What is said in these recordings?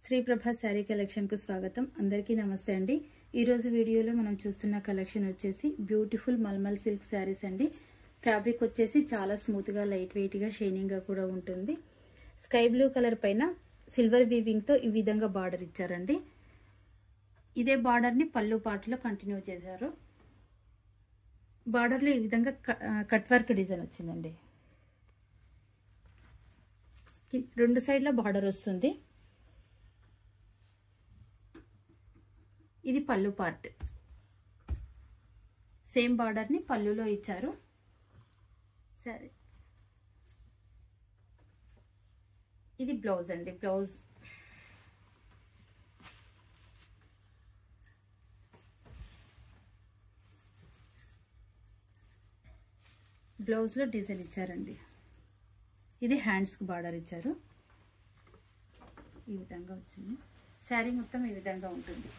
శ్రీ ప్రభా శారీ కలెక్షన్ కు స్వాగతం. అందరికీ నమస్తే అండి. ఈ రోజు వీడియోలో మనం చూస్తున్న కలెక్షన్ వచ్చేసి బ్యూటిఫుల్ మల్మల్ సిల్క్ శారీస్ అండి. ఫ్యాబ్రిక్ వచ్చేసి చాలా స్మూత్ గా, లైట్ వెయిట్ గా, షైనింగ్ గా కూడా ఉంటుంది. స్కై బ్లూ కలర్ పైన సిల్వర్ వీవింగ్ తో ఈ విధంగా బార్డర్ ఇచ్చారండి. ఇదే బార్డర్ ని పళ్ళు పార్ట్లో కంటిన్యూ చేశారు. బార్డర్ లో ఈ విధంగా కట్ వర్క్ డిజైన్ వచ్చిందండి. రెండు సైడ్ల బార్డర్ వస్తుంది. ఇది పళ్ళు పార్ట్. సేమ్ బార్డర్ ని పళ్ళులో ఇచ్చారు. సరే, ఇది బ్లౌజ్ అండి. బ్లౌజ్ లో డిజైన్ ఇచ్చారండి. ఇది హ్యాండ్స్ కి బార్డర్ ఇచ్చారు. ఈ విధంగా వచ్చింది. శారీ మొత్తం ఈ విధంగా ఉంటుంది.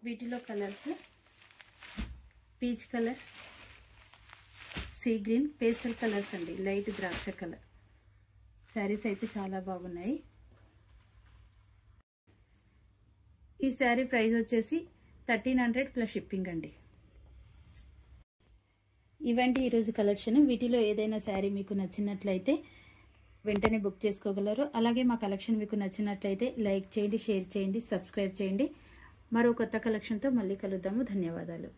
వీటిలో colours peach colour, sea green, pastel colours అండి. లైట్ ద్రాక్ష కలర్. శారీస్ అయితే చాలా బాగున్నాయి. ఈ శారీ ప్రైస్ వచ్చేసి 1300 ప్లస్ షిప్పింగ్ అండి. ఇవండి ఈరోజు కలెక్షన్. వీటిలో ఏదైనా శారీ మీకు నచ్చినట్లయితే వెంటనే బుక్ చేసుకోగలరు. అలాగే మా కలెక్షన్ మీకు నచ్చినట్లయితే లైక్ చేయండి, షేర్ చేయండి, సబ్స్క్రైబ్ చేయండి. మరో కొత్త కలెక్షన్తో మళ్ళీ కలుద్దాము. ధన్యవాదాలు.